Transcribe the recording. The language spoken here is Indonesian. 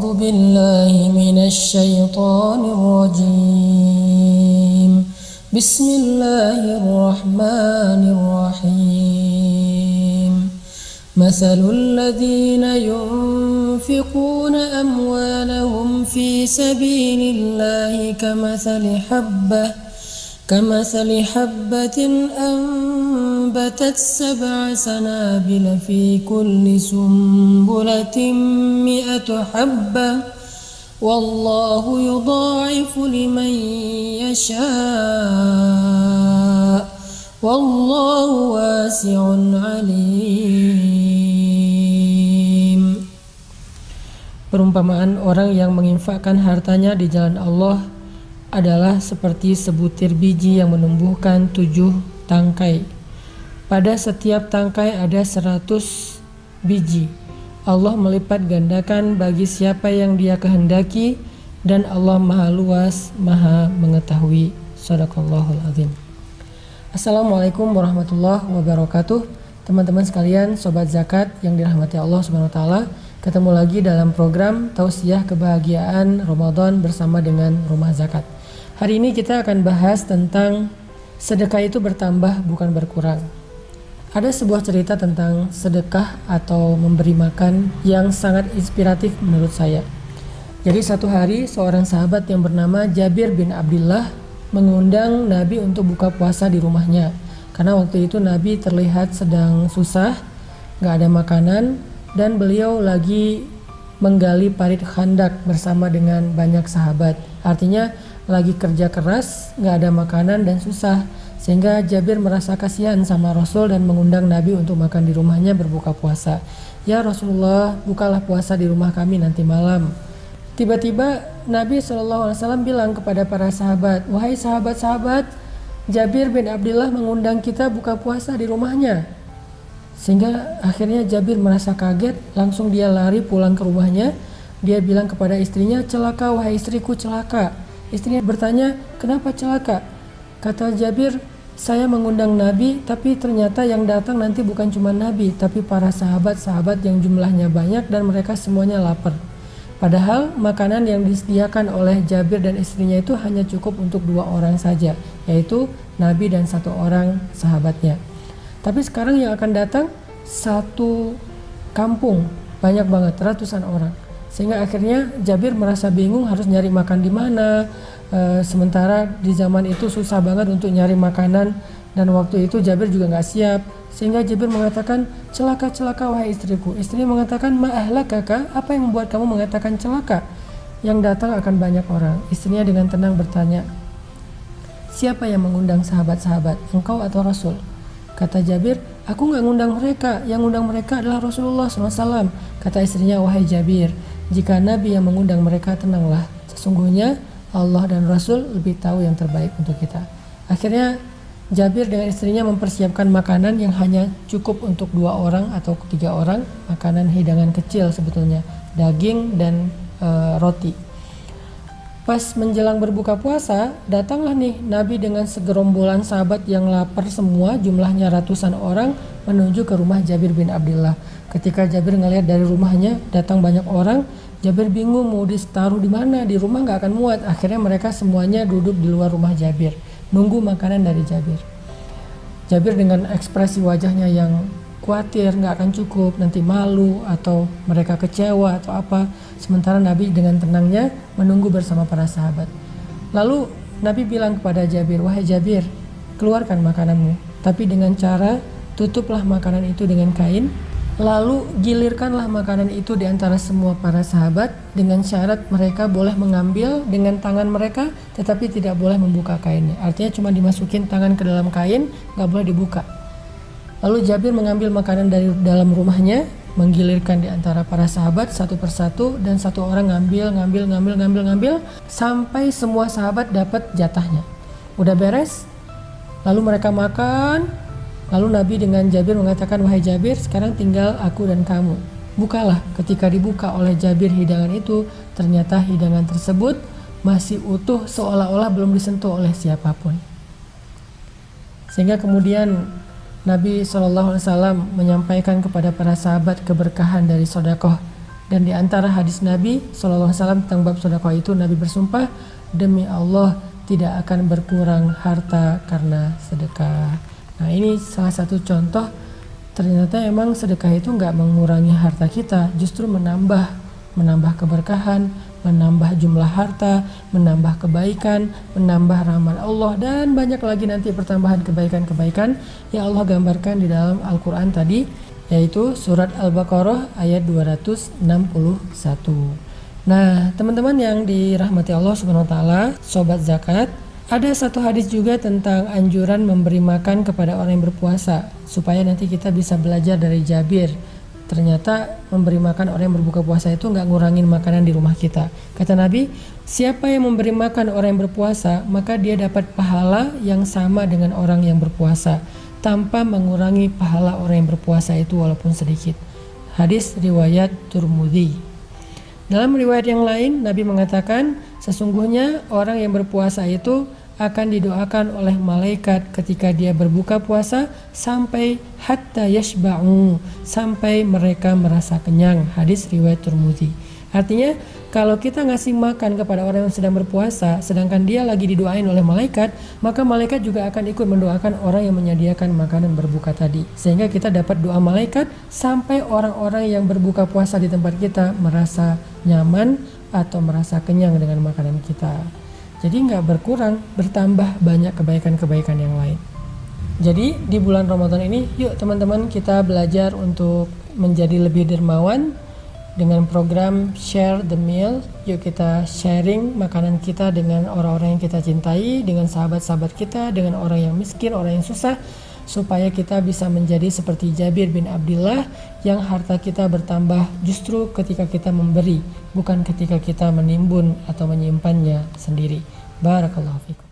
أعوذ بالله من الشيطان الرجيم بسم الله الرحمن الرحيم مثل الذين ينفقون أموالهم في سبيل الله كمثل حبة أنبتت 7 سنابل في كل سنبلة 100 حبة والله يضاعف لمن يشاء والله واسع عليم. Perumpamaan orang yang menginfakkan hartanya di jalan Allah adalah seperti sebutir biji yang menumbuhkan 7 tangkai. Pada setiap tangkai ada 100 biji. Allah melipat gandakan bagi siapa yang Dia kehendaki dan Allah Maha Luas, Maha Mengetahui. Shadaqallahul Azim. Assalamualaikum warahmatullahi wabarakatuh. Teman-teman sekalian, sobat zakat yang dirahmati Allah Subhanahu wa taala, ketemu lagi dalam program Tausiah Kebahagiaan Ramadan bersama dengan Rumah Zakat. Hari ini kita akan bahas tentang sedekah itu bertambah bukan berkurang. Ada sebuah cerita tentang sedekah atau memberi makan yang sangat inspiratif menurut saya. Jadi satu hari seorang sahabat yang bernama Jabir bin Abdullah mengundang Nabi untuk buka puasa di rumahnya. Karena waktu itu Nabi terlihat sedang susah, gak ada makanan, dan beliau lagi menggali parit Khandak bersama dengan banyak sahabat. Artinya lagi kerja keras, gak ada makanan dan susah, sehingga Jabir merasa kasihan sama Rasul dan mengundang Nabi untuk makan di rumahnya berbuka puasa. Ya Rasulullah, bukalah puasa di rumah kami nanti malam. Tiba-tiba Nabi SAW bilang kepada para sahabat, wahai sahabat-sahabat, Jabir bin Abdullah mengundang kita buka puasa di rumahnya. Sehingga akhirnya Jabir merasa kaget, langsung dia lari pulang ke rumahnya. Dia bilang kepada istrinya, celaka wahai istriku, celaka. Istrinya bertanya, kenapa celaka? Kata Jabir, saya mengundang Nabi, tapi ternyata yang datang nanti bukan cuma Nabi, tapi para sahabat-sahabat yang jumlahnya banyak dan mereka semuanya lapar. Padahal makanan yang disediakan oleh Jabir dan istrinya itu hanya cukup untuk 2 orang saja, yaitu Nabi dan 1 orang sahabatnya. Tapi sekarang yang akan datang 1 kampung, banyak banget, ratusan orang. Sehingga akhirnya Jabir merasa bingung harus nyari makan di mana. Sementara di zaman itu susah banget untuk nyari makanan dan waktu itu Jabir juga nggak siap. Sehingga Jabir mengatakan, celaka wahai istriku. Istrinya mengatakan, ma ahlakaka, apa yang membuat kamu mengatakan celaka? Yang datang akan banyak orang. Istrinya dengan tenang bertanya, siapa yang mengundang sahabat-sahabat, engkau atau Rasul? Kata Jabir, aku nggak ngundang mereka, yang ngundang mereka adalah Rasulullah SAW. Kata istrinya, wahai Jabir, jika Nabi yang mengundang mereka, tenanglah. Sesungguhnya Allah dan Rasul lebih tahu yang terbaik untuk kita. Akhirnya Jabir dengan istrinya mempersiapkan makanan yang hanya cukup untuk 2 orang atau 3 orang, makanan hidangan kecil sebetulnya, daging dan roti. Pas menjelang berbuka puasa, datanglah nih Nabi dengan segerombolan sahabat yang lapar semua, jumlahnya ratusan orang, menuju ke rumah Jabir bin Abdullah. Ketika Jabir ngelihat dari rumahnya datang banyak orang, Jabir bingung mau ditaruh di mana, di rumah nggak akan muat. Akhirnya mereka semuanya duduk di luar rumah Jabir, nunggu makanan dari Jabir. Jabir dengan ekspresi wajahnya yang khawatir nggak akan cukup, nanti malu atau mereka kecewa atau apa. Sementara Nabi dengan tenangnya menunggu bersama para sahabat. Lalu Nabi bilang kepada Jabir, wahai Jabir, keluarkan makananmu, tapi dengan cara tutuplah makanan itu dengan kain. Lalu gilirkanlah makanan itu di antara semua para sahabat dengan syarat mereka boleh mengambil dengan tangan mereka tetapi tidak boleh membuka kainnya. Artinya cuma dimasukin tangan ke dalam kain, gak boleh dibuka. Lalu Jabir mengambil makanan dari dalam rumahnya, menggilirkan di antara para sahabat satu persatu dan 1 orang ngambil sampai semua sahabat dapat jatahnya. Udah beres, lalu mereka makan. Lalu Nabi dengan Jabir mengatakan, wahai Jabir, sekarang tinggal aku dan kamu. Bukalah. Ketika dibuka oleh Jabir hidangan itu, ternyata hidangan tersebut masih utuh seolah-olah belum disentuh oleh siapapun. Sehingga kemudian Nabi SAW menyampaikan kepada para sahabat keberkahan dari sedekah Dan di antara hadis Nabi SAW tentang bab sedekah itu, Nabi bersumpah, demi Allah tidak akan berkurang harta karena sedekah. Nah, ini salah satu contoh ternyata emang sedekah itu nggak mengurangi harta kita, justru menambah keberkahan, menambah jumlah harta, menambah kebaikan, menambah rahmat Allah, dan banyak lagi nanti pertambahan kebaikan-kebaikan yang Allah gambarkan di dalam Al-Quran tadi, yaitu surat Al-Baqarah ayat 261. Nah, teman-teman yang dirahmati Allah Subhanahu wa taala, sobat zakat, ada satu hadis juga tentang anjuran memberi makan kepada orang yang berpuasa, supaya nanti kita bisa belajar dari Jabir. Ternyata memberi makan orang yang berbuka puasa itu nggak ngurangin makanan di rumah kita. Kata Nabi, siapa yang memberi makan orang yang berpuasa, maka dia dapat pahala yang sama dengan orang yang berpuasa, tanpa mengurangi pahala orang yang berpuasa itu walaupun sedikit. Hadis riwayat Tirmidzi. Dalam riwayat yang lain, Nabi mengatakan, sesungguhnya orang yang berpuasa itu akan didoakan oleh malaikat ketika dia berbuka puasa sampai hatta yashba'u, sampai mereka merasa kenyang. Hadis riwayat Tirmidzi. Artinya, kalau kita ngasih makan kepada orang yang sedang berpuasa, sedangkan dia lagi didoain oleh malaikat, maka malaikat juga akan ikut mendoakan orang yang menyediakan makanan berbuka tadi. Sehingga kita dapat doa malaikat sampai orang-orang yang berbuka puasa di tempat kita merasa nyaman atau merasa kenyang dengan makanan kita. Jadi nggak berkurang, bertambah banyak kebaikan-kebaikan yang lain. Jadi di bulan Ramadan ini, yuk teman-teman kita belajar untuk menjadi lebih dermawan dengan program Share the Meal. Yuk kita sharing makanan kita dengan orang-orang yang kita cintai, dengan sahabat-sahabat kita, dengan orang yang miskin, orang yang susah, supaya kita bisa menjadi seperti Jabir bin Abdullah yang harta kita bertambah justru ketika kita memberi, bukan ketika kita menimbun atau menyimpannya sendiri. Barakallahu fikum.